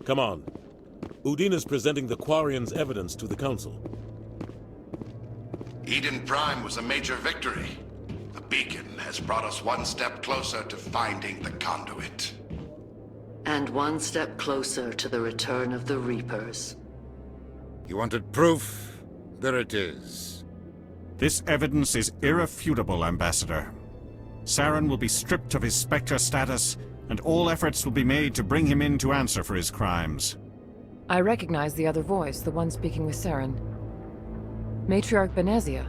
Come on. Udina's presenting the Quarian's evidence to the Council. Eden Prime was a major victory. The beacon has brought us one step closer to finding the conduit. And one step closer to the return of the Reapers. You wanted proof? There it is. This evidence is irrefutable, Ambassador. Saren will be stripped of his Spectre status, and all efforts will be made to bring him in to answer for his crimes. I recognize the other voice, the one speaking with Saren. Matriarch Benezia.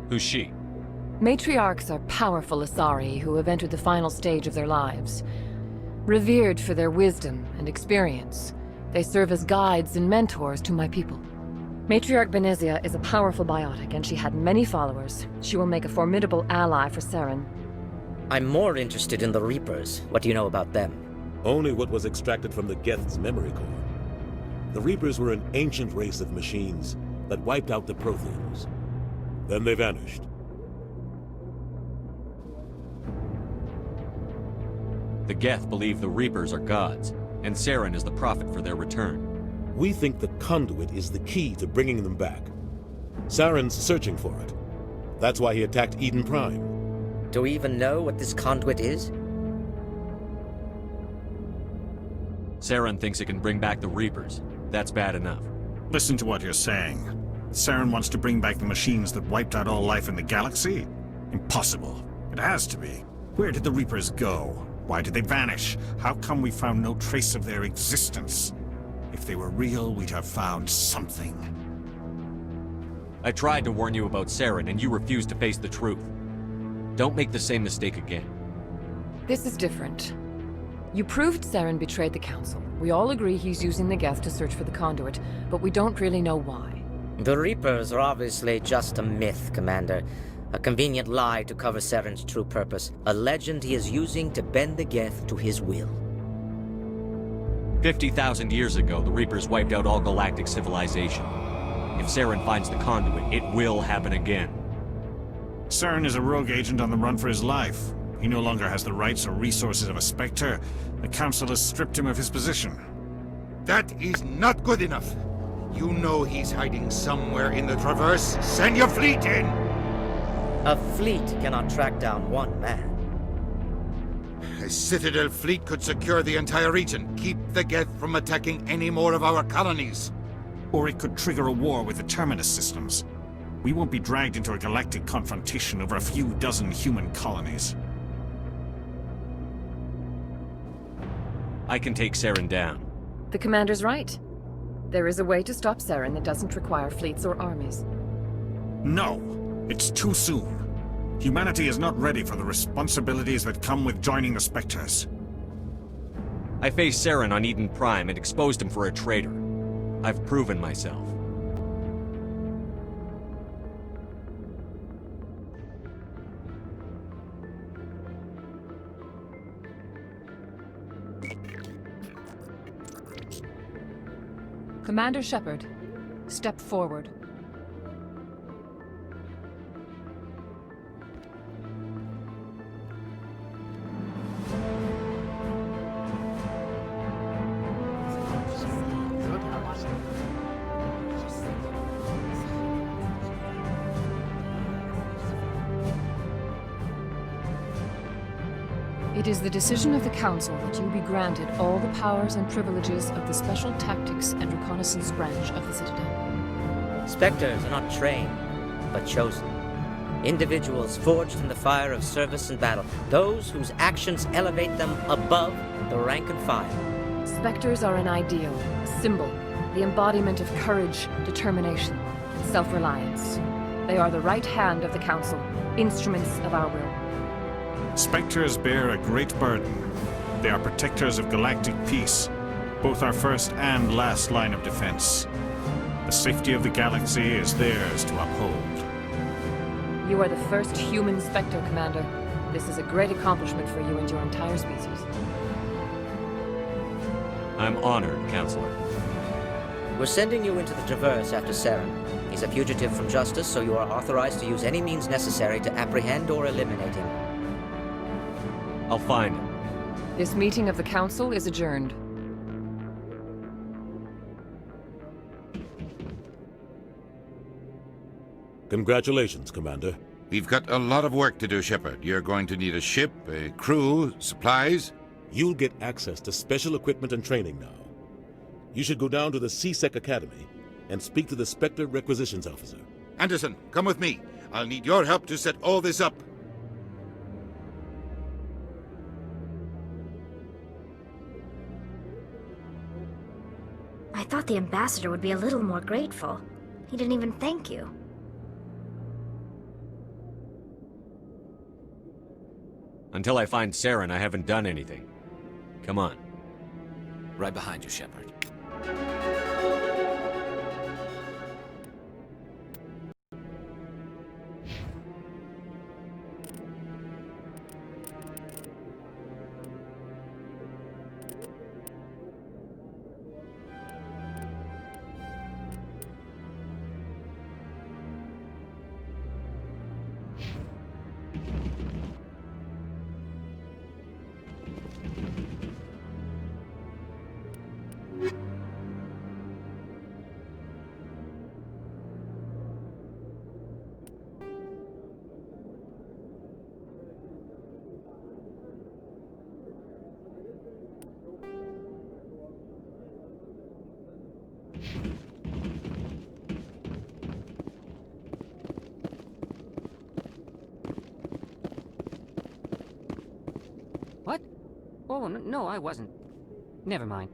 Who's she? Matriarchs are powerful Asari who have entered the final stage of their lives. Revered for their wisdom and experience, they serve as guides and mentors to my people. Matriarch Benezia is a powerful biotic, and she had many followers. She will make a formidable ally for Saren. I'm more interested in the Reapers. What do you know about them? Only what was extracted from the Geth's memory core. The Reapers were an ancient race of machines that wiped out the Protheans. Then they vanished. The Geth believe the Reapers are gods, and Saren is the prophet for their return. We think the conduit is the key to bringing them back. Saren's searching for it. That's why he attacked Eden Prime. Do we even know what this conduit is? Saren thinks it can bring back the Reapers. That's bad enough. Listen to what you're saying. Saren wants to bring back the machines that wiped out all life in the galaxy? Impossible. It has to be. Where did the Reapers go? Why did they vanish? How come we found no trace of their existence? If they were real, we'd have found something. I tried to warn you about Saren, and you refused to face the truth. Don't make the same mistake again. This is different. You proved Saren betrayed the Council. We all agree he's using the Geth to search for the conduit, but we don't really know why. The Reapers are obviously just a myth, Commander. A convenient lie to cover Saren's true purpose. A legend he is using to bend the Geth to his will. 50,000 years ago, the Reapers wiped out all galactic civilization. If Saren finds the conduit, it will happen again. Saren is a rogue agent on the run for his life. He no longer has the rights or resources of a Spectre. The Council has stripped him of his position. That is not good enough. You know he's hiding somewhere in the Traverse. Send your fleet in! A fleet cannot track down one man. A Citadel fleet could secure the entire region, keep the Geth from attacking any more of our colonies. Or it could trigger a war with the Terminus systems. We won't be dragged into a galactic confrontation over a few dozen human colonies. I can take Saren down. The Commander's right. There is a way to stop Saren that doesn't require fleets or armies. No! It's too soon. Humanity is not ready for the responsibilities that come with joining the Spectres. I faced Saren on Eden Prime and exposed him for a traitor. I've proven myself. Commander Shepard, step forward. It is the decision of the Council that you be granted all the powers and privileges of the Special Tactics and Reconnaissance branch of the Citadel. Spectres are not trained, but chosen. Individuals forged in the fire of service and battle. Those whose actions elevate them above the rank and file. Spectres are an ideal, a symbol, the embodiment of courage, determination, and self-reliance. They are the right hand of the Council, instruments of our will. Spectres bear a great burden. They are protectors of galactic peace, both our first and last line of defense. The safety of the galaxy is theirs to uphold. You are the first human Spectre, Commander. This is a great accomplishment for you and your entire species. I'm honored, Counselor. We're sending you into the Traverse after Saren. He's a fugitive from justice, so you are authorized to use any means necessary to apprehend or eliminate him. I'll find him. This meeting of the Council is adjourned. Congratulations, Commander. We've got a lot of work to do, Shepard. You're going to need a ship, a crew, supplies. You'll get access to special equipment and training now. You should go down to the C-Sec Academy and speak to the Spectre Requisitions Officer. Anderson, come with me. I'll need your help to set all this up. I thought the ambassador would be a little more grateful. He didn't even thank you. Until I find Saren, I haven't done anything. Come on. Right behind you, Shepard. What? Oh, no, I wasn't. Never mind.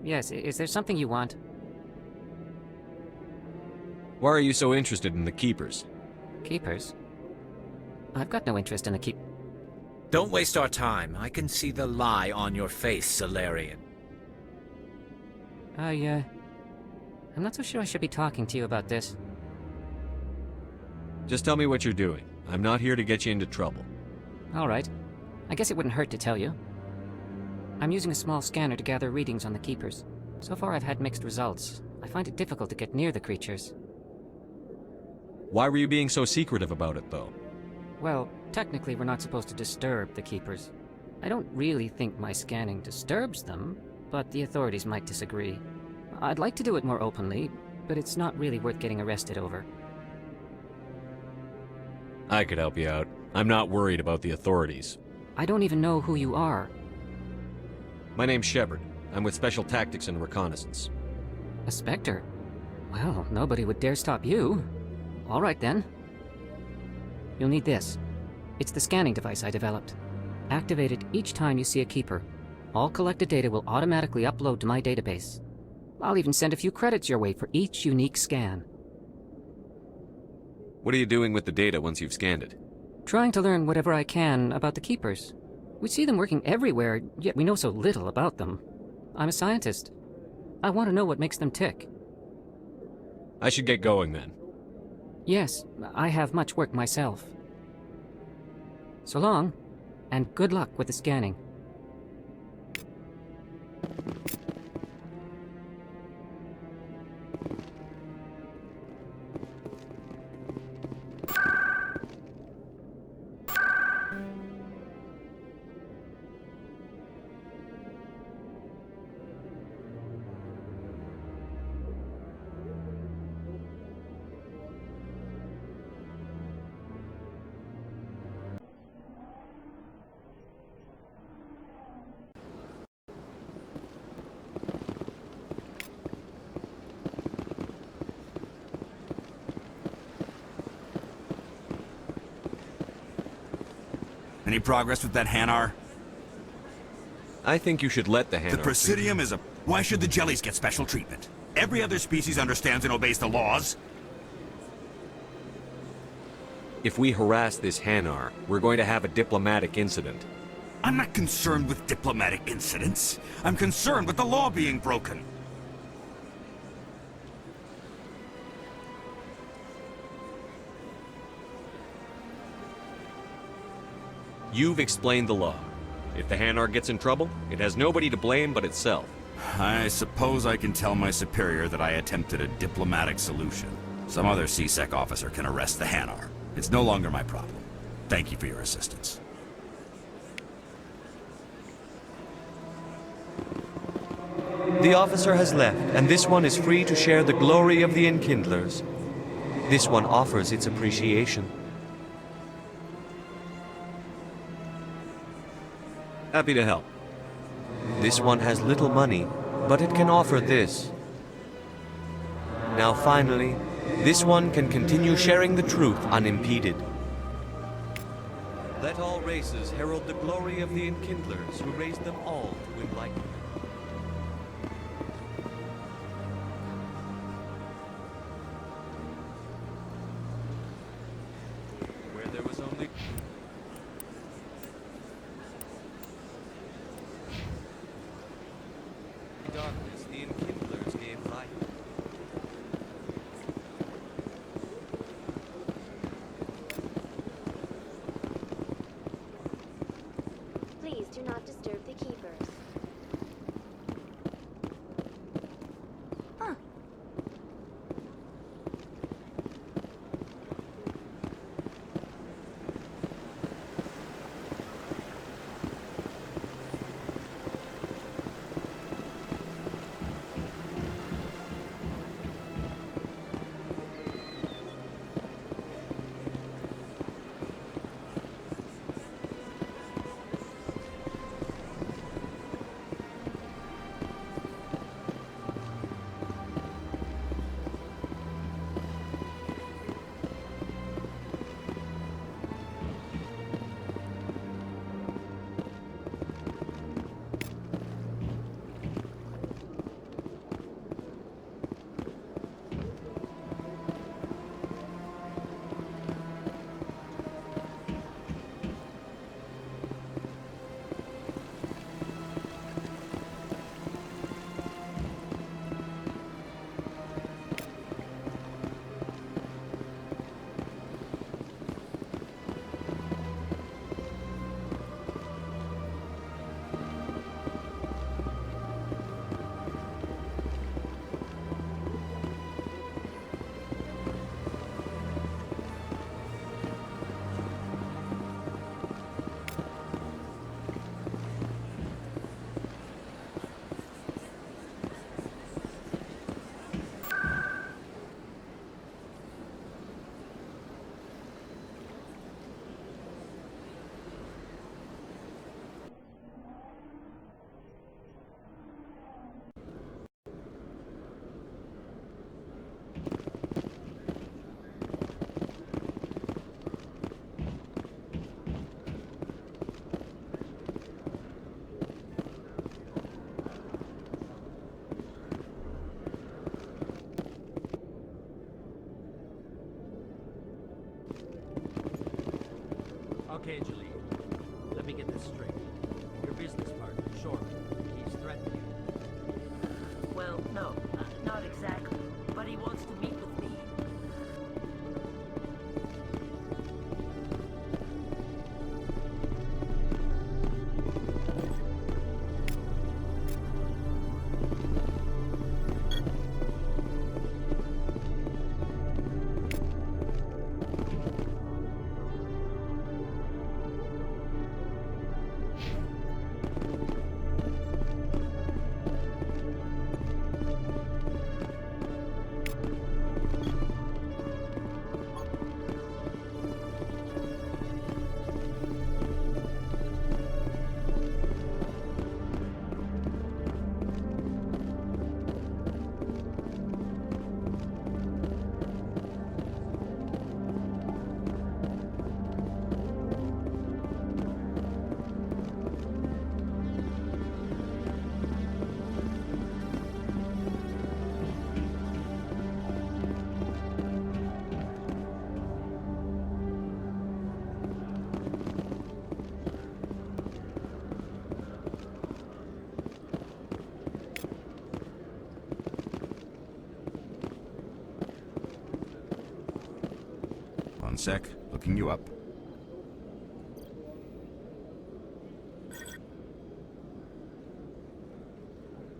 Yes, is there something you want? Why are you so interested in the Keepers? Keepers? I've got no interest in the Don't waste our time. I can see the lie on your face, Solarian. I'm not so sure I should be talking to you about this. Just tell me what you're doing. I'm not here to get you into trouble. All right. I guess it wouldn't hurt to tell you. I'm using a small scanner to gather readings on the Keepers. So far I've had mixed results. I find it difficult to get near the creatures. Why were you being so secretive about it, though? Well, technically we're not supposed to disturb the Keepers. I don't really think my scanning disturbs them, but the authorities might disagree. I'd like to do it more openly, but it's not really worth getting arrested over. I could help you out. I'm not worried about the authorities. I don't even know who you are. My name's Shepard. I'm with Special Tactics and Reconnaissance. A Spectre? Well, nobody would dare stop you. All right, then. You'll need this. It's the scanning device I developed. Activate it each time you see a Keeper. All collected data will automatically upload to my database. I'll even send a few credits your way for each unique scan. What are you doing with the data once you've scanned it? Trying to learn whatever I can about the Keepers. We see them working everywhere, yet we know so little about them. I'm a scientist. I want to know what makes them tick. I should get going then. Yes, I have much work myself. So long, and good luck with the scanning. Any progress with that Hanar? I think you should let the Hanar... The Presidium is a... Why should the Jellies get special treatment? Every other species understands and obeys the laws. If we harass this Hanar, we're going to have a diplomatic incident. I'm not concerned with diplomatic incidents. I'm concerned with the law being broken. You've explained the law. If the Hanar gets in trouble, it has nobody to blame but itself. I suppose I can tell my superior that I attempted a diplomatic solution. Some other C-Sec officer can arrest the Hanar. It's no longer my problem. Thank you for your assistance. The officer has left, and this one is free to share the glory of the Enkindlers. This one offers its appreciation. Happy to help. This one has little money, but it can offer this. Now finally, this one can continue sharing the truth unimpeded. Let all races herald the glory of the Enkindlers who raised them all to enlightenment. Where there was only... darkness, the Enkindlers gave light. Please do not disturb the keepers. Okay, Julie. Let me get this straight. Your business partner, Short, he's threatening you. Well, no, not exactly. But he wants to meet with me. One sec, looking you up.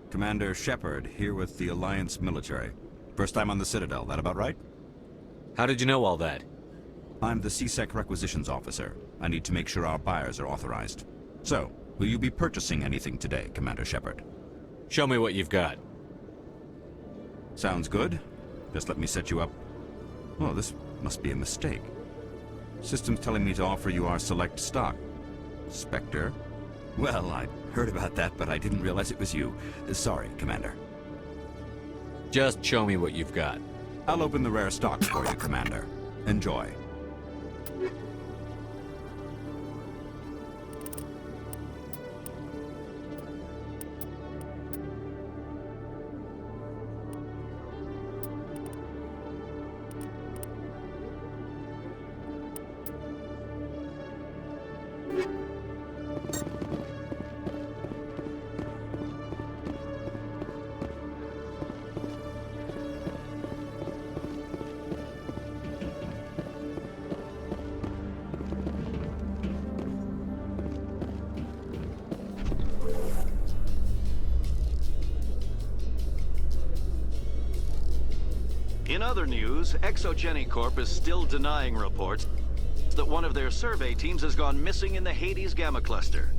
Commander Shepard, here with the Alliance military. First time on the Citadel, that about right? How did you know all that? I'm the CSEC requisitions officer. I need to make sure our buyers are authorized. So, will you be purchasing anything today, Commander Shepard? Show me what you've got. Sounds good. Just let me set you up. Oh, this must be a mistake. System's telling me to offer you our select stock. Spectre? Well, I heard about that, but I didn't realize it was you. Sorry, Commander. Just show me what you've got. I'll open the rare stock for you, Commander. Enjoy. In other news, Exogeny Corp is still denying reports that one of their survey teams has gone missing in the Hades Gamma Cluster.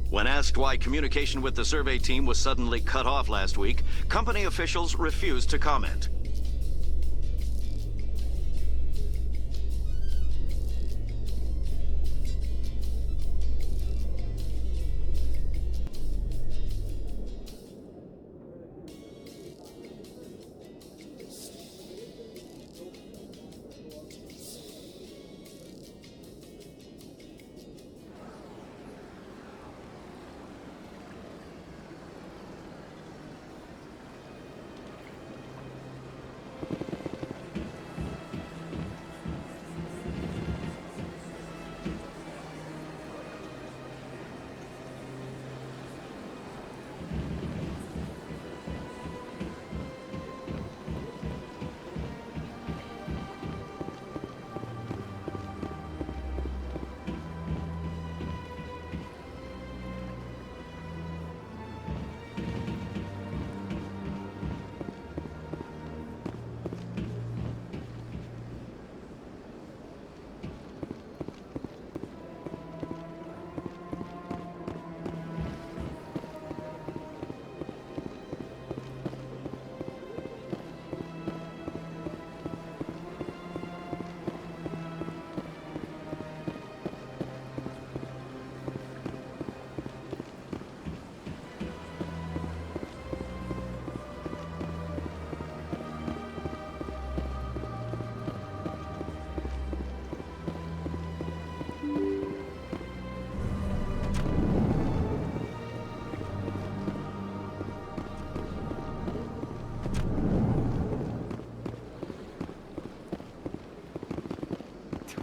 When asked why communication with the survey team was suddenly cut off last week, company officials refused to comment.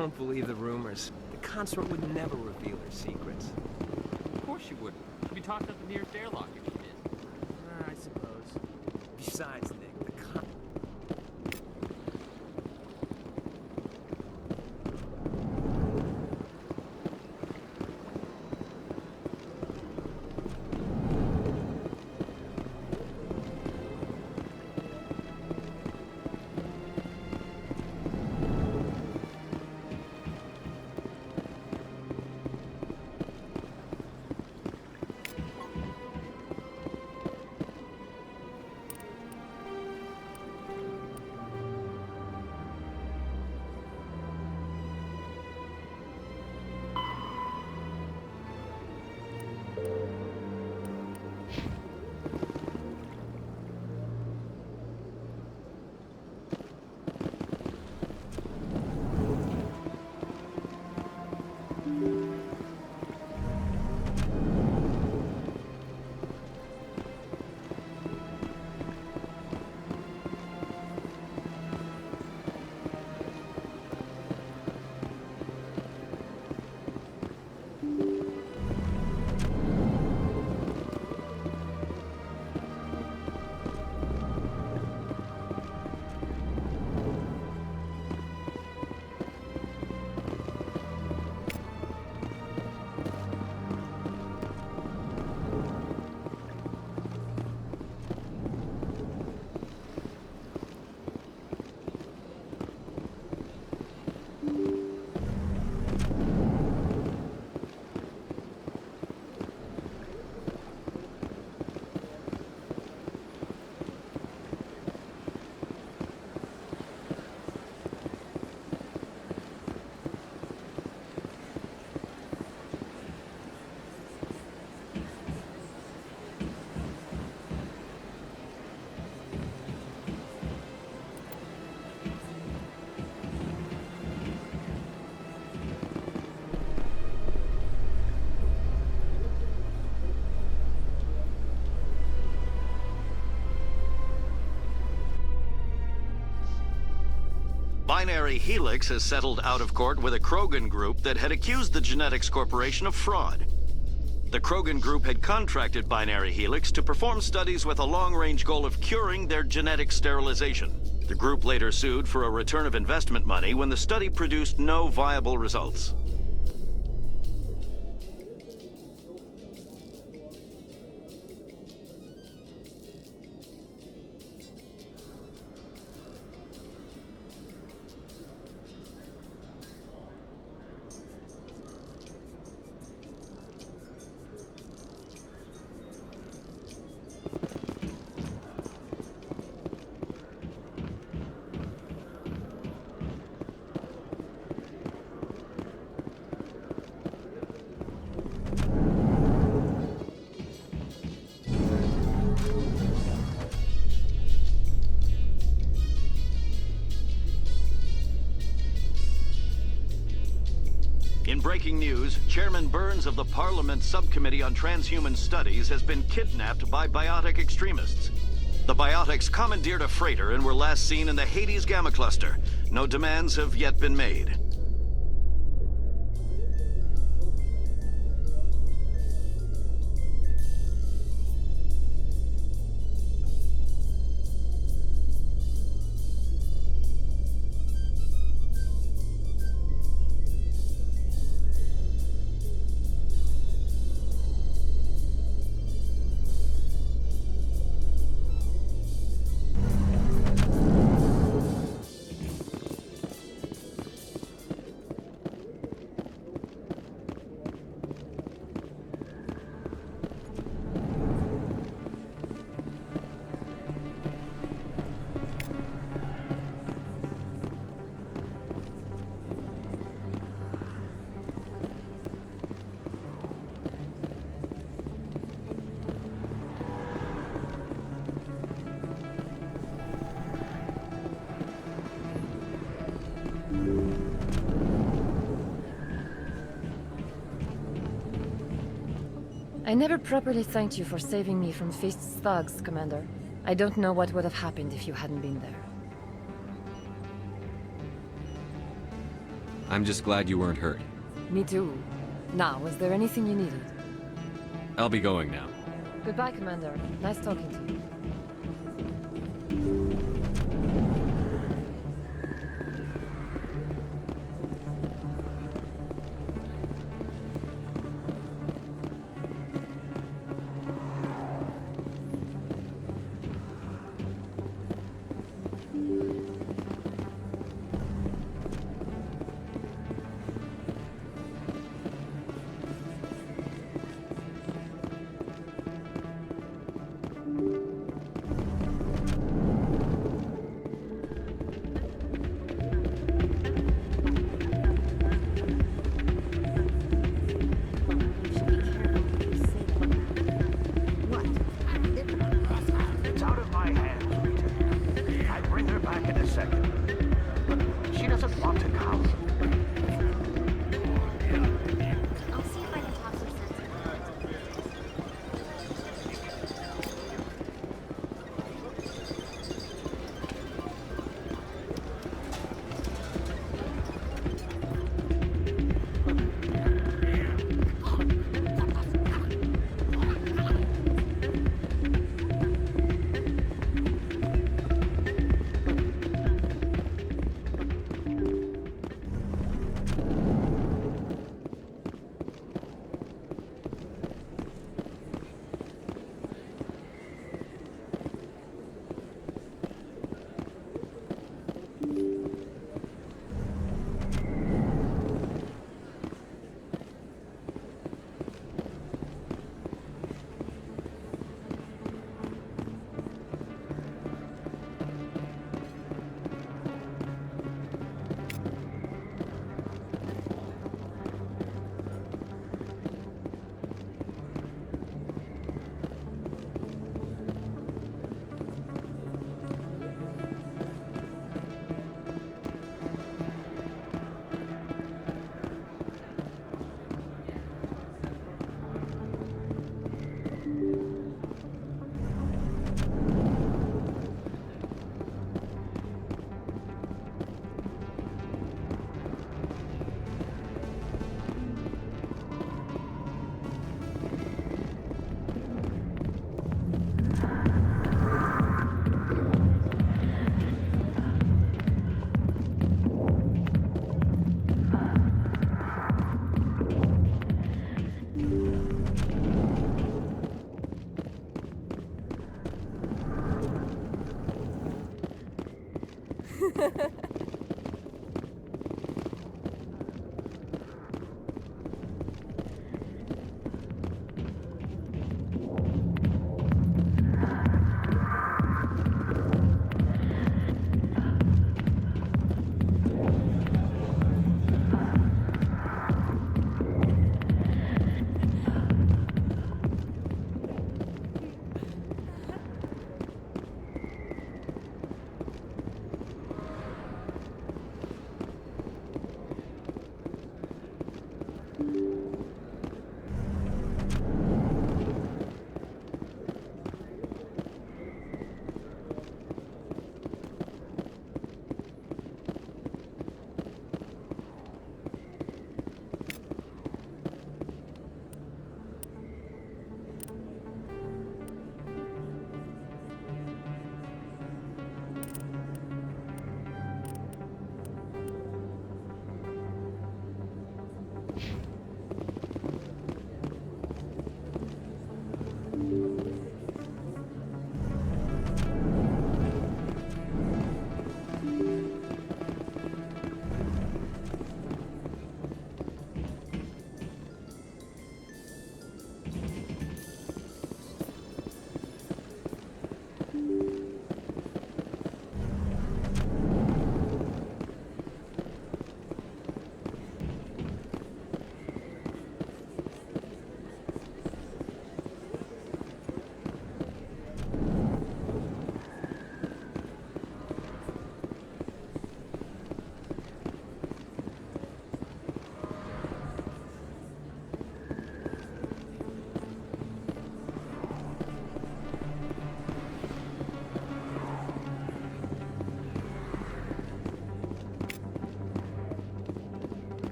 Don't believe the rumors. The consort would never reveal her secrets. Of course you wouldn't. She'd be talked up the nearest airlock if she did. I suppose. Besides, Nick, Binary Helix has settled out of court with a Krogan group that had accused the Genetics Corporation of fraud. The Krogan group had contracted Binary Helix to perform studies with a long-range goal of curing their genetic sterilization. The group later sued for a return of investment money when the study produced no viable results. In breaking news, Chairman Burns of the Parliament Subcommittee on Transhuman Studies has been kidnapped by biotic extremists. The biotics commandeered a freighter and were last seen in the Hades Gamma Cluster. No demands have yet been made. I never properly thanked you for saving me from Feast's thugs, Commander. I don't know what would have happened if you hadn't been there. I'm just glad you weren't hurt. Me too. Now, was there anything you needed? I'll be going now. Goodbye, Commander. Nice talking to you.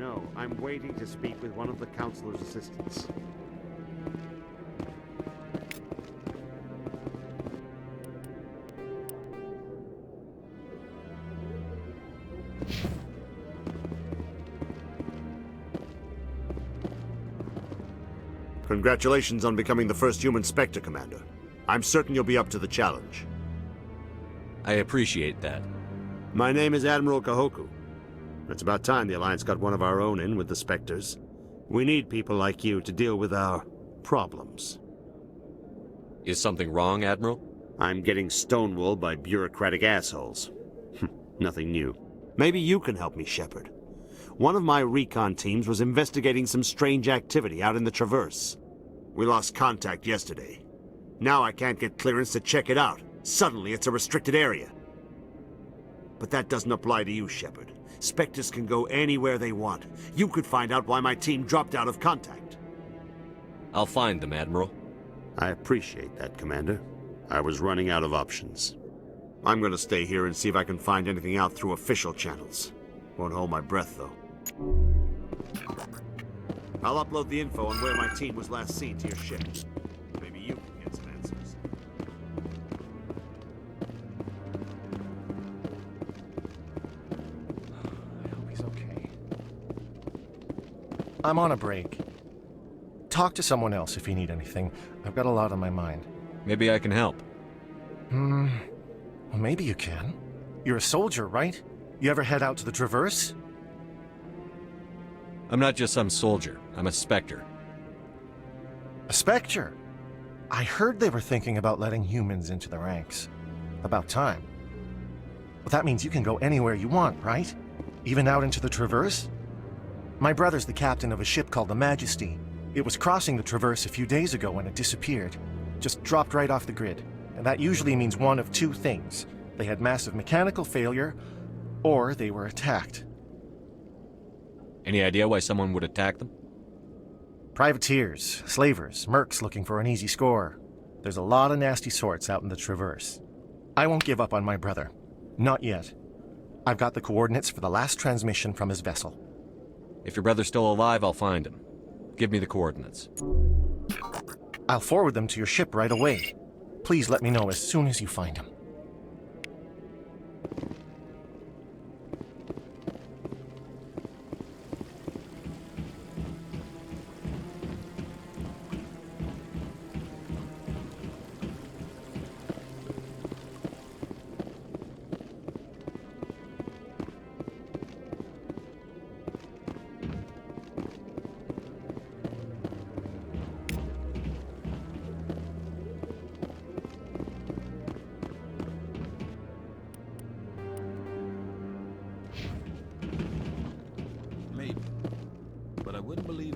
No, I'm waiting to speak with one of the Councilor's assistants. Congratulations on becoming the first human Spectre, Commander. I'm certain you'll be up to the challenge. I appreciate that. My name is Admiral Kahoku. It's about time the Alliance got one of our own in with the Spectres. We need people like you to deal with our problems. Is something wrong, Admiral? I'm getting stonewalled by bureaucratic assholes. Nothing new. Maybe you can help me, Shepard. One of my recon teams was investigating some strange activity out in the Traverse. We lost contact yesterday. Now I can't get clearance to check it out. Suddenly it's a restricted area. But that doesn't apply to you, Shepard. Spectres can go anywhere they want. You could find out why my team dropped out of contact. I'll find them, Admiral. I appreciate that, Commander. I was running out of options. I'm going to stay here and see if I can find anything out through official channels. Won't hold my breath, though. I'll upload the info on where my team was last seen to your ship. Maybe you can get some answers. I hope he's okay. I'm on a break. Talk to someone else if you need anything. I've got a lot on my mind. Maybe I can help. Well, maybe you can. You're a soldier, right? You ever head out to the Traverse? I'm not just some soldier. I'm a Spectre. A Spectre? I heard they were thinking about letting humans into the ranks. About time. Well, that means you can go anywhere you want, right? Even out into the Traverse? My brother's the captain of a ship called the Majesty. It was crossing the Traverse a few days ago when it disappeared. Just dropped right off the grid. And that usually means one of two things. They had massive mechanical failure, or they were attacked. Any idea why someone would attack them? Privateers, slavers, mercs looking for an easy score. There's a lot of nasty sorts out in the Traverse. I won't give up on my brother. Not yet. I've got the coordinates for the last transmission from his vessel. If your brother's still alive, I'll find him. Give me the coordinates. I'll forward them to your ship right away. Please let me know as soon as you find him.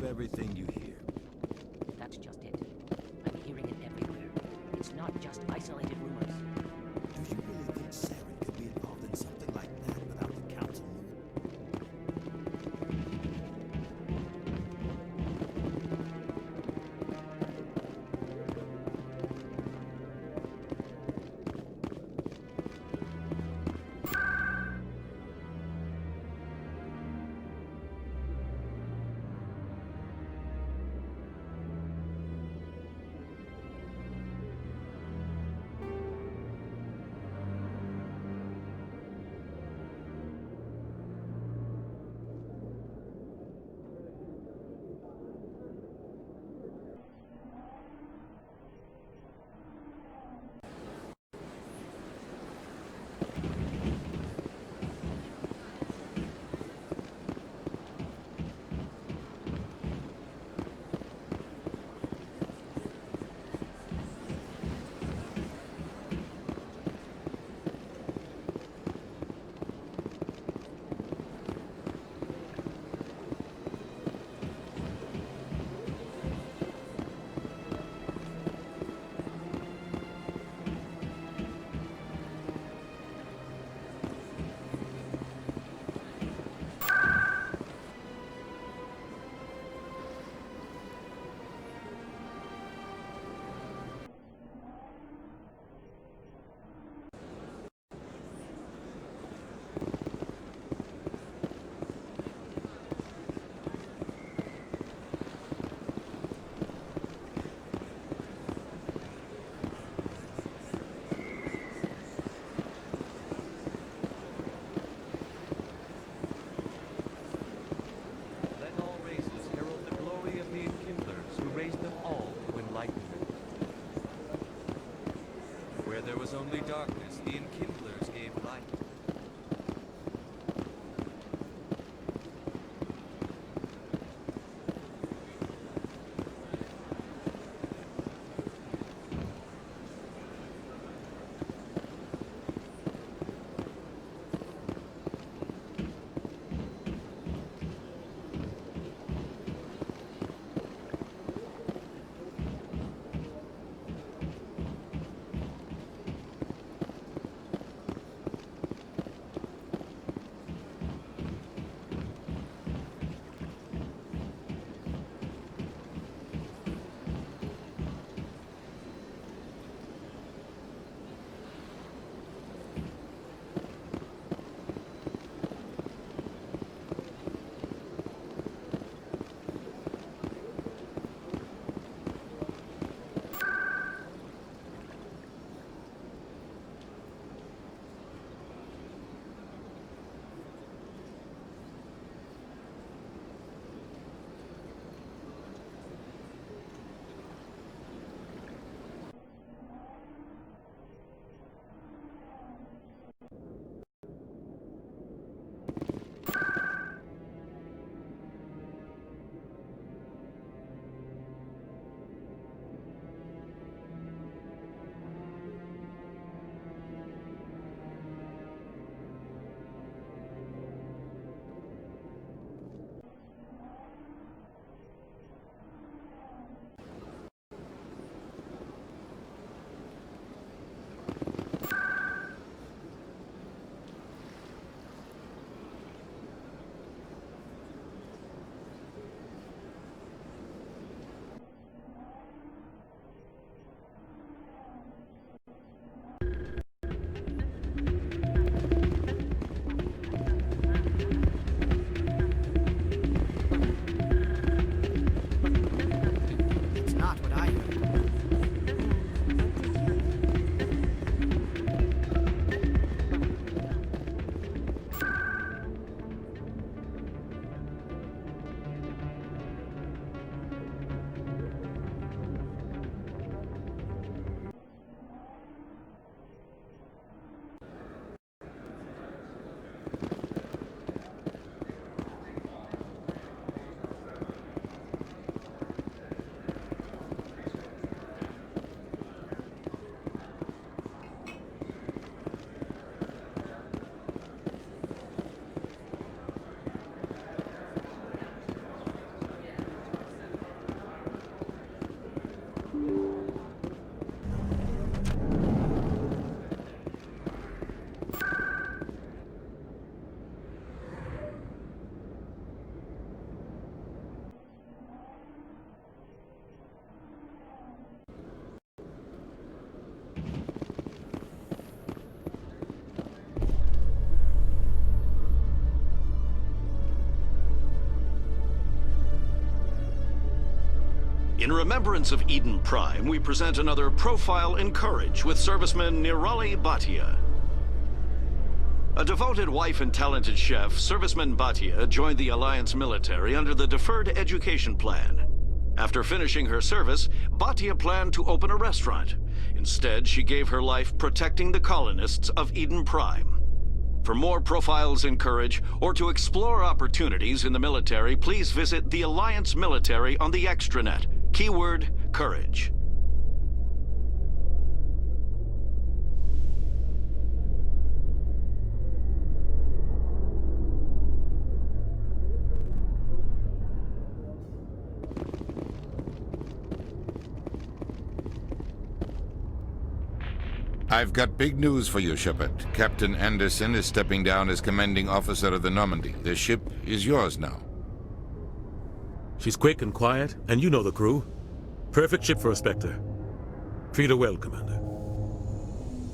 Everything you hear. That's just it. I'm hearing it everywhere. It's not just isolated rumors. Do you really think Saren could be involved in something like that without the Council? only darkness the enkindlers gave light. In remembrance of Eden Prime, we present another profile in courage with serviceman Nirali Bhatia. A devoted wife and talented chef, serviceman Bhatia joined the Alliance military under the Deferred Education Plan. After finishing her service, Bhatia planned to open a restaurant. Instead, she gave her life protecting the colonists of Eden Prime. For more profiles in courage, or to explore opportunities in the military, please visit the Alliance military on the extranet. Keyword, courage. I've got big news for you, Shepard. Captain Anderson is stepping down as commanding officer of the Normandy. The ship is yours now. She's quick and quiet, and you know the crew. Perfect ship for a Spectre. Treat her well, Commander.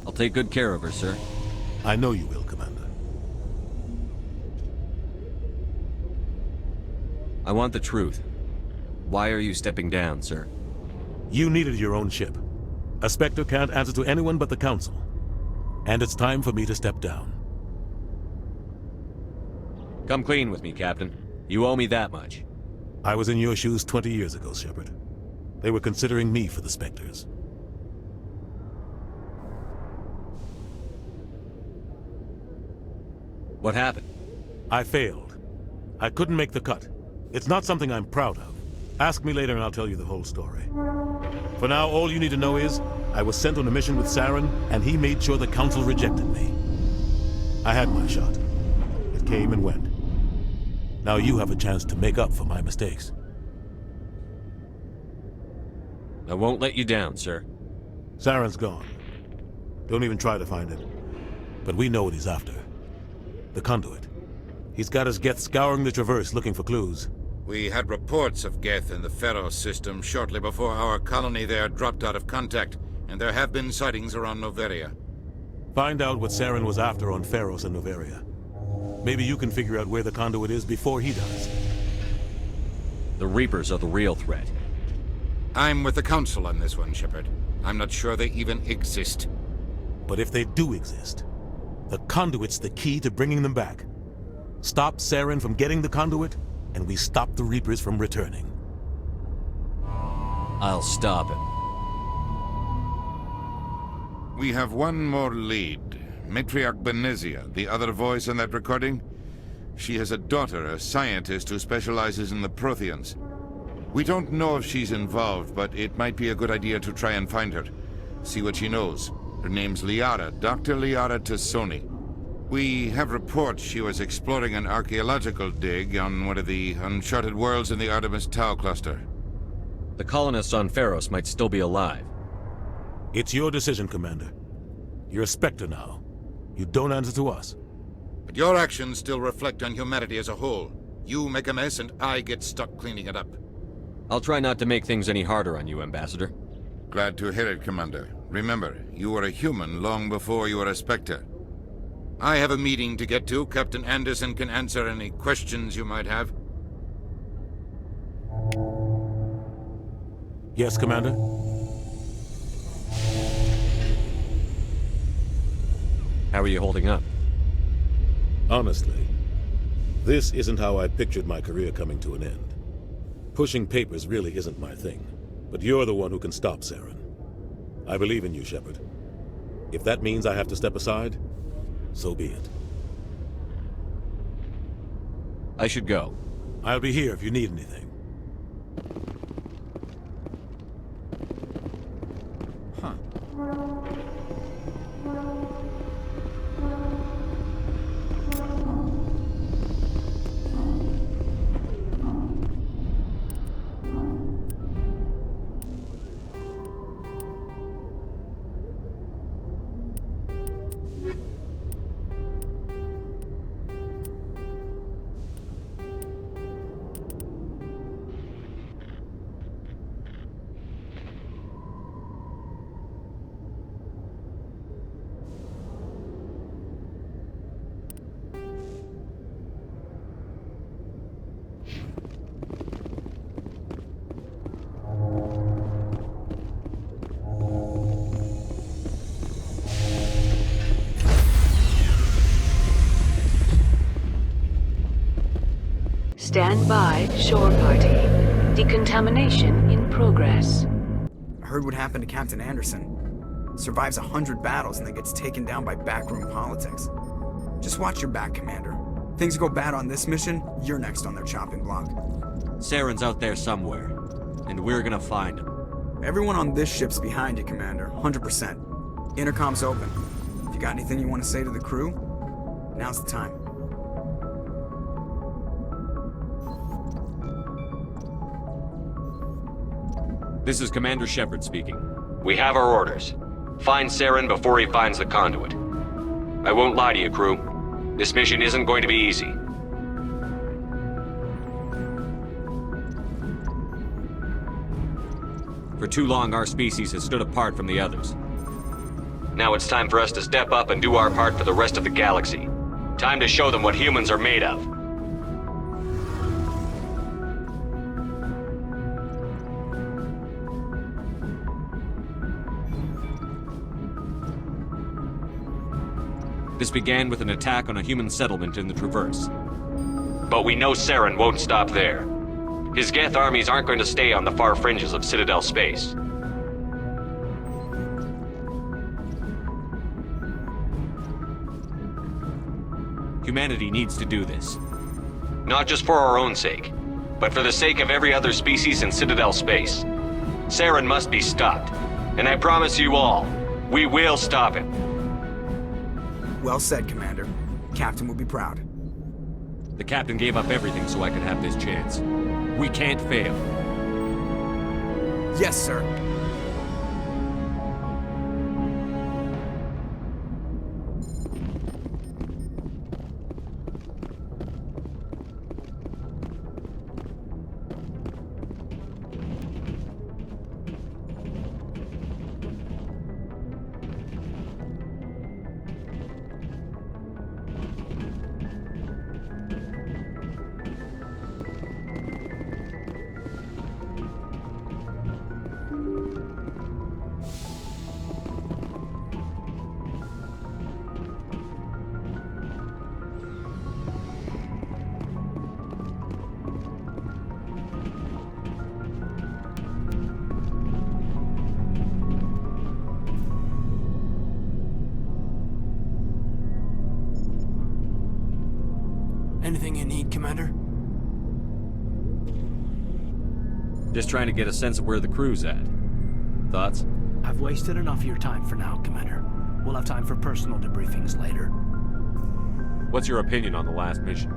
I'll take good care of her, sir. I know you will, Commander. I want the truth. Why are you stepping down, sir? You needed your own ship. A Spectre can't answer to anyone but the Council. And it's time for me to step down. Come clean with me, Captain. You owe me that much. I was in your shoes 20 years ago, Shepard. They were considering me for the Spectres. What happened? I failed. I couldn't make the cut. It's not something I'm proud of. Ask me later and I'll tell you the whole story. For now, all you need to know is, I was sent on a mission with Saren, and he made sure the Council rejected me. I had my shot. It came and went. Now you have a chance to make up for my mistakes. I won't let you down, sir. Saren's gone. Don't even try to find him. But we know what he's after. The conduit. He's got his Geth scouring the Traverse looking for clues. We had reports of Geth in the Pharos system shortly before our colony there dropped out of contact, and there have been sightings around Noveria. Find out what Saren was after on Pharos and Noveria. Maybe you can figure out where the conduit is before he does. The Reapers are the real threat. I'm with the Council on this one, Shepard. I'm not sure they even exist. But if they do exist, the conduit's the key to bringing them back. Stop Saren from getting the conduit, and we stop the Reapers from returning. I'll stop him. We have one more lead. Matriarch Benezia, the other voice in that recording. She has a daughter, a scientist who specializes in the Protheans. We don't know if she's involved, but it might be a good idea to try and find her. See what she knows. Her name's Liara, Dr. Liara Tassoni. We have reports she was exploring an archaeological dig on one of the uncharted worlds in the Artemis Tau cluster. The colonists on Pharos might still be alive. It's your decision, Commander. You're a Spectre now. You don't answer to us. But your actions still reflect on humanity as a whole. You make a mess and I get stuck cleaning it up. I'll try not to make things any harder on you, Ambassador. Glad to hear it, Commander. Remember, you were a human long before you were a Spectre. I have a meeting to get to. Captain Anderson can answer any questions you might have. Yes, Commander? How are you holding up? Honestly, this isn't how I pictured my career coming to an end. Pushing papers really isn't my thing, but you're the one who can stop Saren. I believe in you, Shepard. If that means I have to step aside, so be it. I should go. I'll be here if you need anything. Huh. Stand by, shore party. Decontamination in progress. I heard what happened to Captain Anderson. Survives 100 battles and then gets taken down by backroom politics. Just watch your back, Commander. Things go bad on this mission, you're next on their chopping block. Saren's out there somewhere, and we're gonna find him. Everyone on this ship's behind you, Commander. 100%. Intercom's open. If you got anything you want to say to the crew, now's the time. This is Commander Shepard speaking. We have our orders. Find Saren before he finds the conduit. I won't lie to you, crew. This mission isn't going to be easy. For too long, our species has stood apart from the others. Now it's time for us to step up and do our part for the rest of the galaxy. Time to show them what humans are made of. This began with an attack on a human settlement in the Traverse. But we know Saren won't stop there. His Geth armies aren't going to stay on the far fringes of Citadel space. Humanity needs to do this. Not just for our own sake, but for the sake of every other species in Citadel space. Saren must be stopped. And I promise you all, we will stop him. Well said, Commander. Captain will be proud. The Captain gave up everything so I could have this chance. We can't fail. Yes, sir. Anything you need, Commander? Just trying to get a sense of where the crew's at. Thoughts? I've wasted enough of your time for now, Commander. We'll have time for personal debriefings later. What's your opinion on the last mission?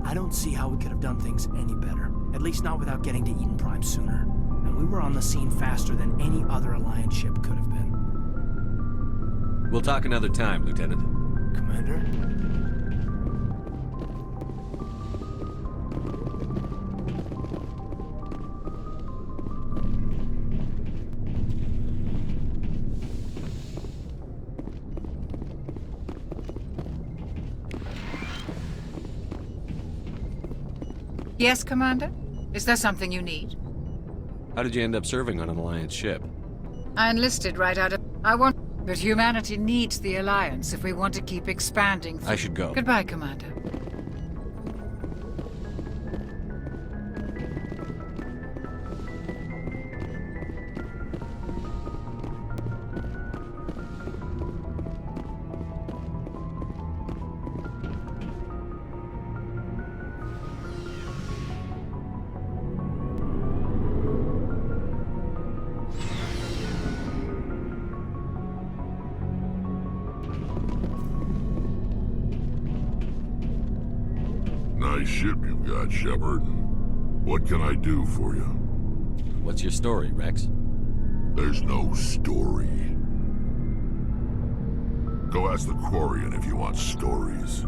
I don't see how we could have done things any better. At least not without getting to Eden Prime sooner. And we were on the scene faster than any other Alliance ship could have been. We'll talk another time, Lieutenant. Commander? Yes, Commander? Is there something you need? How did you end up serving on an Alliance ship? I enlisted right out of... But humanity needs the Alliance if we want to keep expanding. I should go. Goodbye, Commander. Nice ship you've got, Shepard. What can I do for you? What's your story, Rex? There's no story. Go ask the Quarian if you want stories.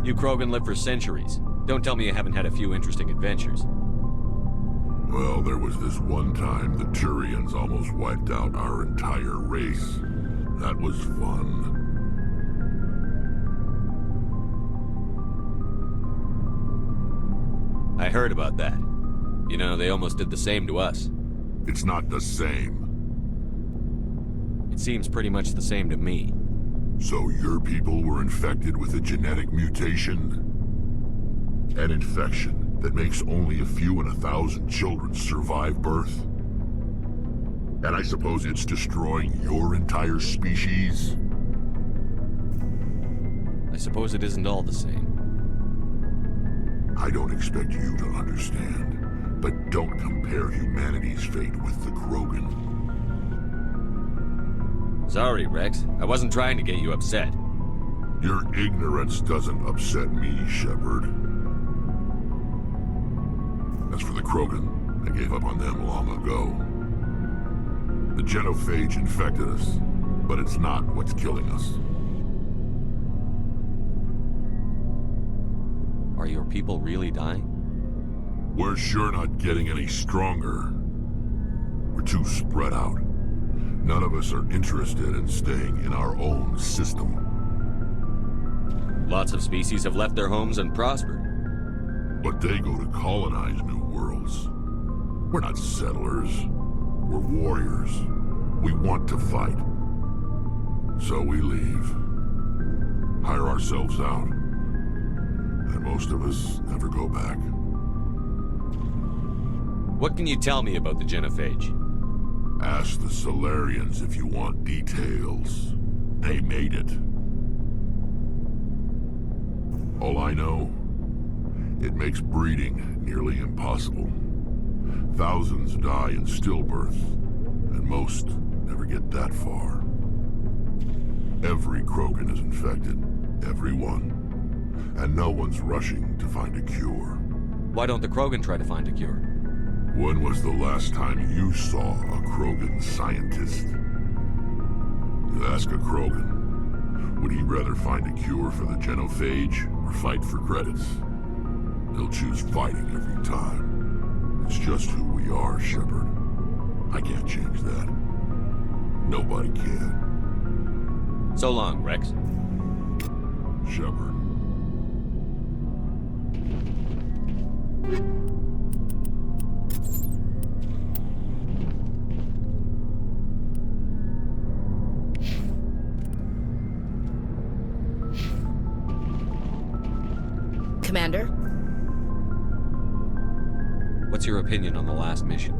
You Krogan live for centuries. Don't tell me you haven't had a few interesting adventures. Well, there was this one time the Turians almost wiped out our entire race. That was fun. I heard about that. You know, they almost did the same to us. It's not the same. It seems pretty much the same to me. So your people were infected with a genetic mutation? An infection that makes only a few in 1,000 children survive birth? And I suppose it's destroying your entire species? I suppose it isn't all the same. I don't expect you to understand, but don't compare humanity's fate with the Krogan. Sorry, Rex. I wasn't trying to get you upset. Your ignorance doesn't upset me, Shepard. As for the Krogan, I gave up on them long ago. The genophage infected us, but it's not what's killing us. Are your people really dying? We're sure not getting any stronger. We're too spread out. None of us are interested in staying in our own system. Lots of species have left their homes and prospered. But they go to colonize new worlds. We're not settlers. We're warriors. We want to fight. So we leave. Hire ourselves out. And most of us never go back. What can you tell me about the genophage? Ask the Solarians if you want details. They made it. All I know, it makes breeding nearly impossible. Thousands die in stillbirth, and most never get that far. Every Krogan is infected. Every one. And no one's rushing to find a cure. Why don't the Krogan try to find a cure? When was the last time you saw a Krogan scientist? You ask a Krogan, would he rather find a cure for the genophage or fight for credits? He'll choose fighting every time. It's just who we are, Shepard. I can't change that. Nobody can. So long, Rex. Shepard. Commander? What's your opinion on the last mission?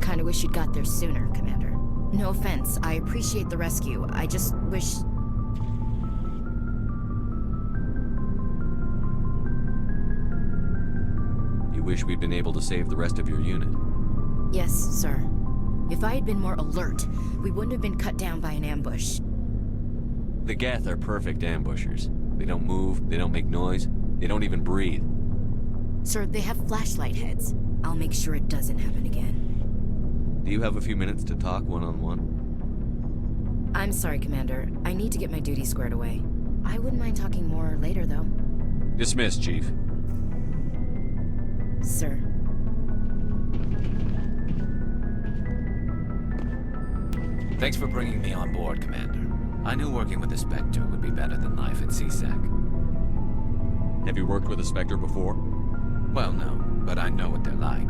Kinda wish you'd got there sooner, Commander. No offense, I appreciate the rescue. I just wish... You wish we'd been able to save the rest of your unit? Yes, sir. If I had been more alert, we wouldn't have been cut down by an ambush. The Geth are perfect ambushers. They don't move, they don't make noise, they don't even breathe. Sir, they have flashlight heads. I'll make sure it doesn't happen again. Do you have a few minutes to talk one-on-one? I'm sorry, Commander. I need to get my duties squared away. I wouldn't mind talking more later, though. Dismissed, Chief. Sir. Thanks for bringing me on board, Commander. I knew working with the Spectre would be better than life at CSEC. Have you worked with a Spectre before? Well, no, but I know what they're like.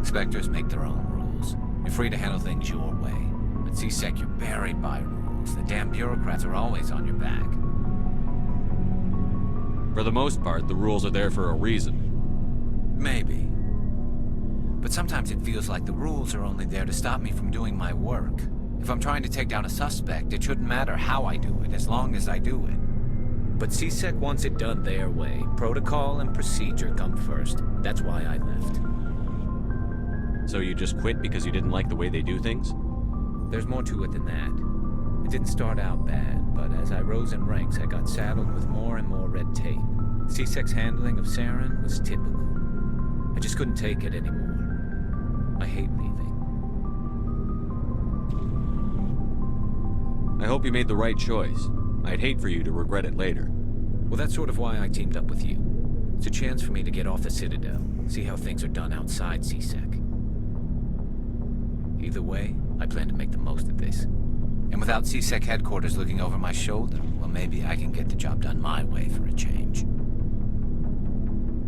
Spectres make their own rules. You're free to handle things your way. At CSEC, you're buried by rules. The damn bureaucrats are always on your back. For the most part, the rules are there for a reason. Maybe. But sometimes it feels like the rules are only there to stop me from doing my work. If I'm trying to take down a suspect, it shouldn't matter how I do it, as long as I do it. But CSEC wants it done their way. Protocol and procedure come first. That's why I left. So you just quit because you didn't like the way they do things? There's more to it than that. It didn't start out bad, but as I rose in ranks, I got saddled with more and more red tape. CSEC's handling of Saren was typical. I just couldn't take it anymore. I hate leaving. I hope you made the right choice. I'd hate for you to regret it later. Well, that's sort of why I teamed up with you. It's a chance for me to get off the Citadel, see how things are done outside CSEC. Either way, I plan to make the most of this. And without CSEC headquarters looking over my shoulder, well, maybe I can get the job done my way for a change.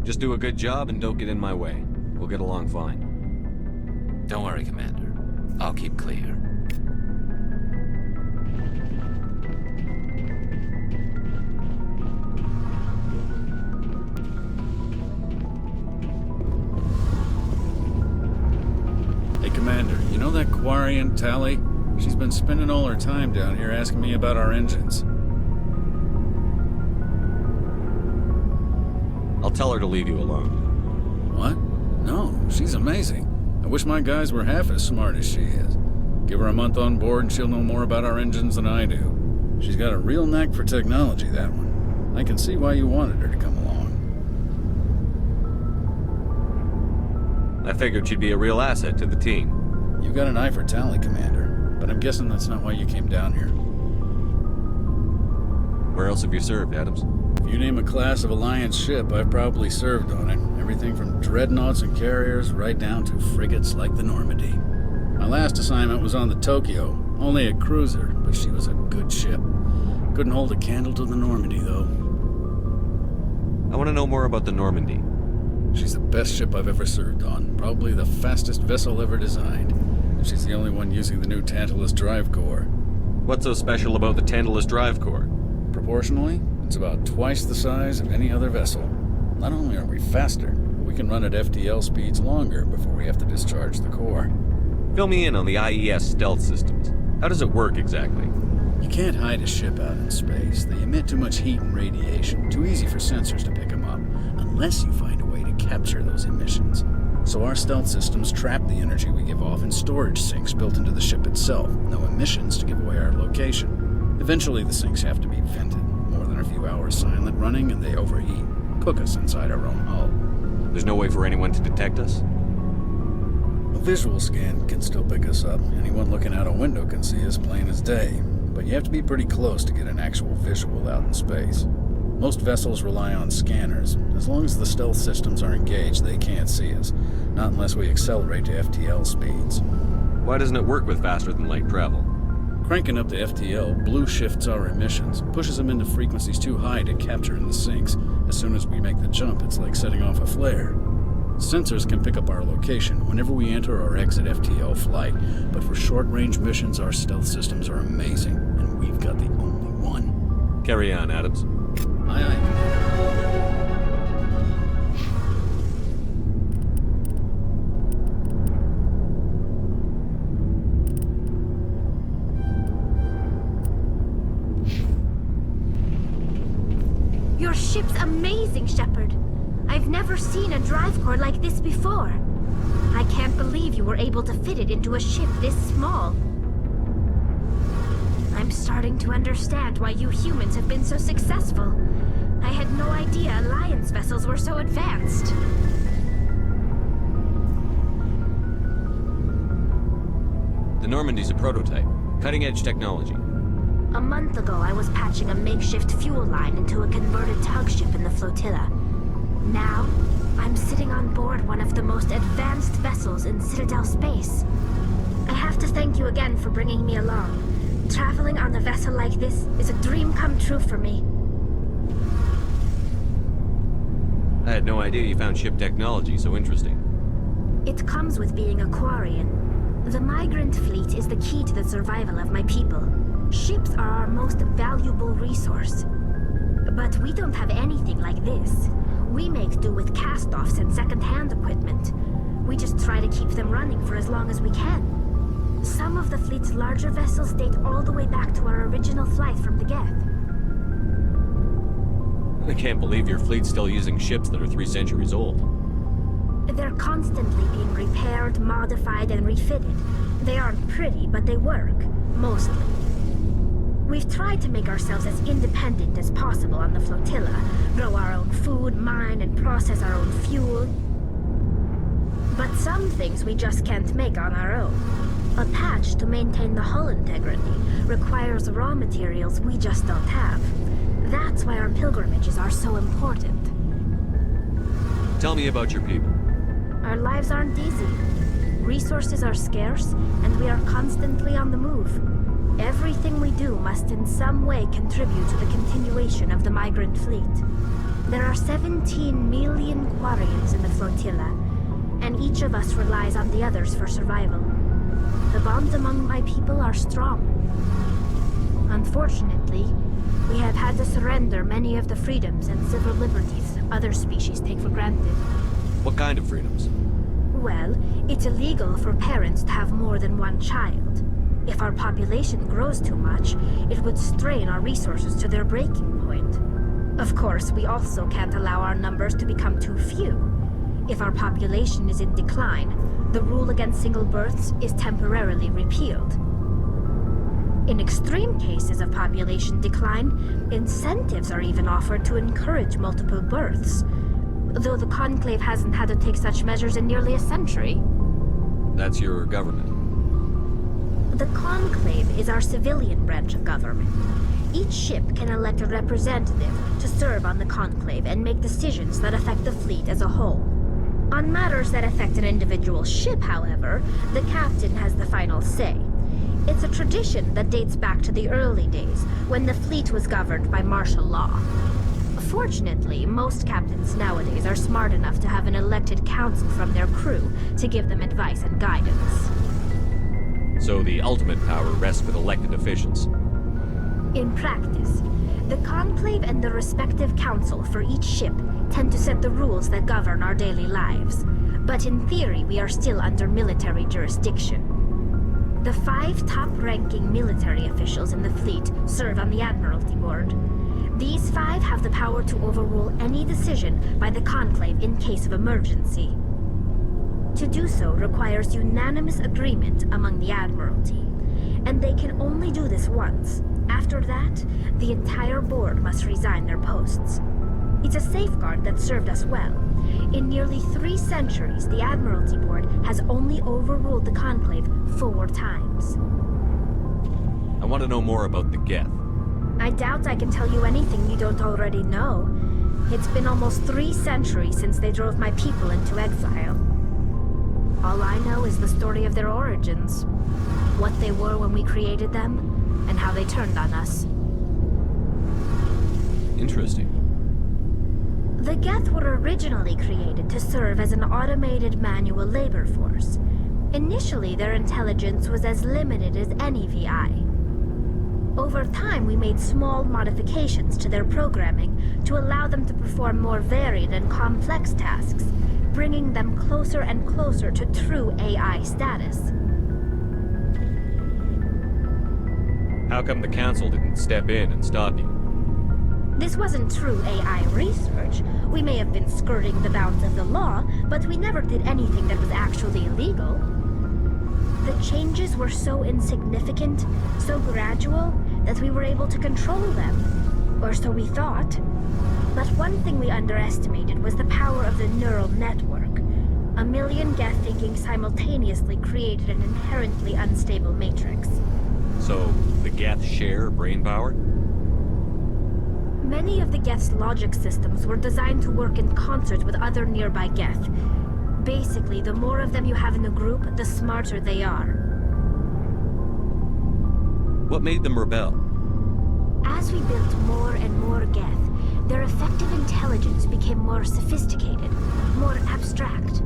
Just do a good job and don't get in my way. We'll get along fine. Don't worry, Commander. I'll keep clear. Hey, Commander, you know that Quarian, Tally? She's been spending all her time down here asking me about our engines. I'll tell her to leave you alone. What? No, she's amazing. I wish my guys were half as smart as she is. Give her a month on board and she'll know more about our engines than I do. She's got a real knack for technology, that one. I can see why you wanted her to come along. I figured she'd be a real asset to the team. You got an eye for Tally, Commander, but I'm guessing that's not why you came down here. Where else have you served, Adams? If you name a class of Alliance ship, I've probably served on it. Everything from dreadnoughts and carriers right down to frigates like the Normandy. My last assignment was on the Tokyo, only a cruiser, but she was a good ship. Couldn't hold a candle to the Normandy, though. I want to know more about the Normandy. She's the best ship I've ever served on, probably the fastest vessel ever designed. And she's the only one using the new Tantalus drive core. What's so special about the Tantalus drive core? Proportionally, it's about twice the size of any other vessel. Not only are we faster, but we can run at FTL speeds longer before we have to discharge the core. Fill me in on the IES stealth systems. How does it work exactly? You can't hide a ship out in space. They emit too much heat and radiation. Too easy for sensors to pick them up, unless you find a way to capture those emissions. So our stealth systems trap the energy we give off in storage sinks built into the ship itself. No emissions to give away our location. Eventually the sinks have to be vented. More than a few hours silent running and they overheat. Cook us inside our own hull. There's no way for anyone to detect us? A visual scan can still pick us up. Anyone looking out a window can see us plain as day. But you have to be pretty close to get an actual visual out in space. Most vessels rely on scanners. As long as the stealth systems are engaged, they can't see us. Not unless we accelerate to FTL speeds. Why doesn't it work with faster-than-light travel? Cranking up to FTL blue shifts our emissions, pushes them into frequencies too high to capture in the sinks. As soon as we make the jump, it's like setting off a flare. Sensors can pick up our location whenever we enter or exit FTL flight, but for short-range missions, our stealth systems are amazing, and we've got the only one. Carry on, Adams. Aye, aye. Your ship's amazing, Shepard. I've never seen a drive core like this before. I can't believe you were able to fit it into a ship this small. I'm starting to understand why you humans have been so successful. I had no idea Alliance vessels were so advanced. The Normandy's a prototype. Cutting-edge technology. A month ago, I was patching a makeshift fuel line into a converted tug ship in the flotilla. Now, I'm sitting on board one of the most advanced vessels in Citadel space. I have to thank you again for bringing me along. Traveling on a vessel like this is a dream come true for me. I had no idea you found ship technology so interesting. It comes with being a Quarian. The migrant fleet is the key to the survival of my people. Ships are our most valuable resource. But we don't have anything like this. We make do with cast-offs and second-hand equipment. We just try to keep them running for as long as we can. Some of the fleet's larger vessels date all the way back to our original flight from the Geth. I can't believe your fleet's still using ships that are 3 centuries old. They're constantly being repaired, modified, and refitted. They aren't pretty, but they work. Mostly. We've tried to make ourselves as independent as possible on the flotilla, grow our own food, mine, and process our own fuel. But some things we just can't make on our own. A patch to maintain the hull integrity requires raw materials we just don't have. That's why our pilgrimages are so important. Tell me about your people. Our lives aren't easy. Resources are scarce, and we are constantly on the move. Everything we do must in some way contribute to the continuation of the migrant fleet. There are 17 million Quarians in the flotilla, and each of us relies on the others for survival. The bonds among my people are strong. Unfortunately, we have had to surrender many of the freedoms and civil liberties other species take for granted. What kind of freedoms? Well, it's illegal for parents to have more than one child. If our population grows too much, it would strain our resources to their breaking point. Of course, we also can't allow our numbers to become too few. If our population is in decline, the rule against single births is temporarily repealed. In extreme cases of population decline, incentives are even offered to encourage multiple births, though the Conclave hasn't had to take such measures in nearly a century. That's your government. The Conclave is our civilian branch of government. Each ship can elect a representative to serve on the Conclave and make decisions that affect the fleet as a whole. On matters that affect an individual ship, however, the captain has the final say. It's a tradition that dates back to the early days, when the fleet was governed by martial law. Fortunately, most captains nowadays are smart enough to have an elected council from their crew to give them advice and guidance. So the ultimate power rests with elected officials. In practice, the Conclave and the respective council for each ship tend to set the rules that govern our daily lives. But in theory, we are still under military jurisdiction. The 5 top-ranking military officials in the fleet serve on the Admiralty Board. These 5 have the power to overrule any decision by the Conclave in case of emergency. To do so requires unanimous agreement among the Admiralty, and they can only do this once. After that, the entire board must resign their posts. It's a safeguard that served us well. In nearly 3 centuries, the Admiralty Board has only overruled the Conclave 4 times. I want to know more about the Geth. I doubt I can tell you anything you don't already know. It's been almost 3 centuries since they drove my people into exile. All I know is the story of their origins. What they were when we created them, and how they turned on us. Interesting. The Geth were originally created to serve as an automated manual labor force. Initially, their intelligence was as limited as any VI. Over time, we made small modifications to their programming to allow them to perform more varied and complex tasks, bringing them closer and closer to true AI status. How come the Council didn't step in and stop you? This wasn't true AI research. We may have been skirting the bounds of the law, but we never did anything that was actually illegal. The changes were so insignificant, so gradual, that we were able to control them. Or so we thought. But one thing we underestimated was the power of the neural network. A million Geth thinking simultaneously created an inherently unstable matrix. So, the Geth share brain power? Many of the Geth's logic systems were designed to work in concert with other nearby Geth. Basically, the more of them you have in the group, the smarter they are. What made them rebel? As we built more and more Geth, their effective intelligence became more sophisticated, more abstract.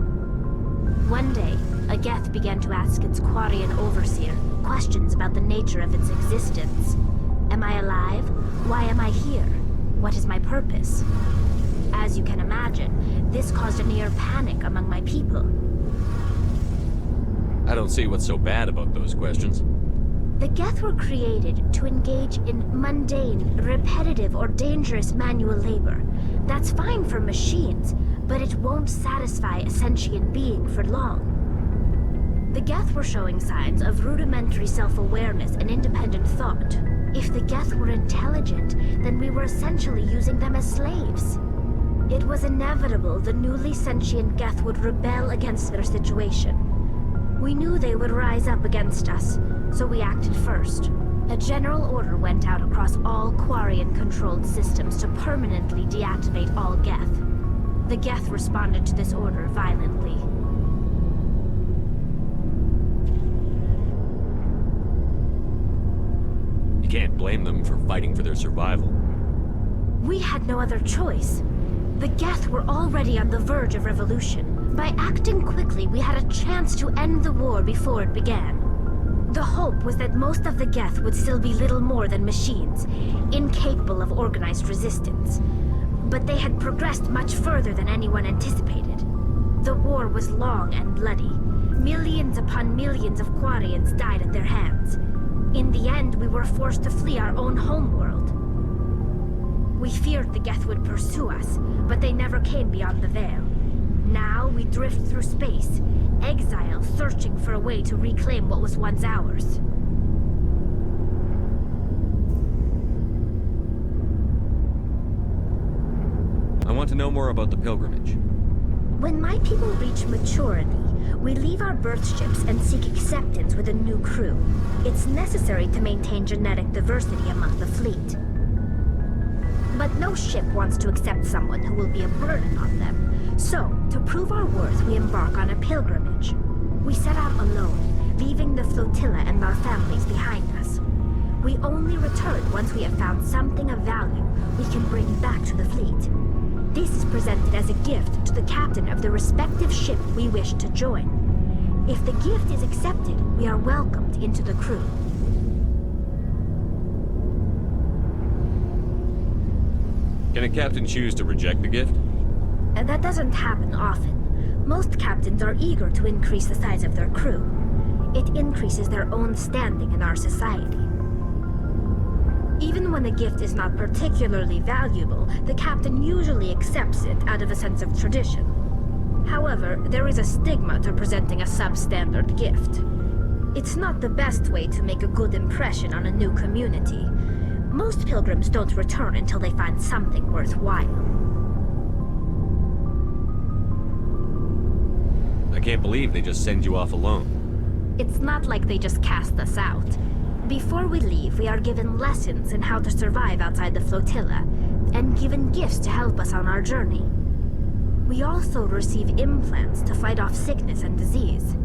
One day, a Geth began to ask its Quarian overseer questions about the nature of its existence. Am I alive? Why am I here? What is my purpose? As you can imagine, this caused a near panic among my people. I don't see what's so bad about those questions. The Geth were created to engage in mundane, repetitive, or dangerous manual labor. That's fine for machines, but it won't satisfy a sentient being for long. The Geth were showing signs of rudimentary self-awareness and independent thought. If the Geth were intelligent, then we were essentially using them as slaves. It was inevitable the newly sentient Geth would rebel against their situation. We knew they would rise up against us, so we acted first. A general order went out across all Quarian-controlled systems to permanently deactivate all Geth. The Geth responded to this order violently. You can't blame them for fighting for their survival. We had no other choice. The Geth were already on the verge of revolution. By acting quickly, we had a chance to end the war before it began. The hope was that most of the Geth would still be little more than machines, incapable of organized resistance. But they had progressed much further than anyone anticipated. The war was long and bloody. Millions upon millions of Quarians died at their hands. In the end, we were forced to flee our own homeworld. We feared the Geth would pursue us, but they never came beyond the Veil. Now we drift through space, exile, searching for a way to reclaim what was once ours. I want to know more about the pilgrimage. When my people reach maturity, we leave our birth ships and seek acceptance with a new crew. It's necessary to maintain genetic diversity among the fleet. But no ship wants to accept someone who will be a burden on them. So, to prove our worth, we embark on a pilgrimage. We set out alone, leaving the flotilla and our families behind us. We only return once we have found something of value we can bring back to the fleet. This is presented as a gift to the captain of the respective ship we wish to join. If the gift is accepted, we are welcomed into the crew. Can a captain choose to reject the gift? That doesn't happen often. Most captains are eager to increase the size of their crew. it increases their own standing in our society. Even when a gift is not particularly valuable, the captain usually accepts it out of a sense of tradition. However, there is a stigma to presenting a substandard gift. It's not the best way to make a good impression on a new community. Most pilgrims don't return until they find something worthwhile. I can't believe they just send you off alone. It's not like they just cast us out. Before we leave, we are given lessons in how to survive outside the flotilla, and given gifts to help us on our journey. We also receive implants to fight off sickness and disease.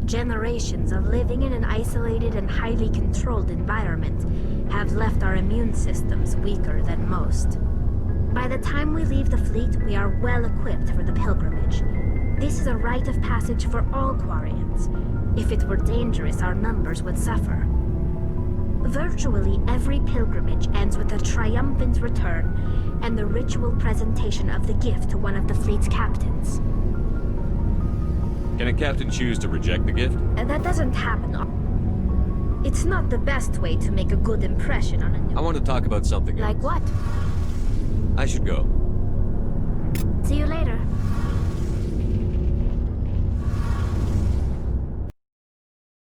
Generations of living in an isolated and highly controlled environment have left our immune systems weaker than most. By the time we leave the fleet, we are well equipped for the pilgrimage. This is a rite of passage for all Quarians. If it were dangerous, our numbers would suffer. Virtually every pilgrimage ends with a triumphant return and the ritual presentation of the gift to one of the fleet's captains. Can a captain choose to reject the gift? That doesn't happen. It's not the best way to make a good impression on a new... I want to talk about something else. Like what? I should go.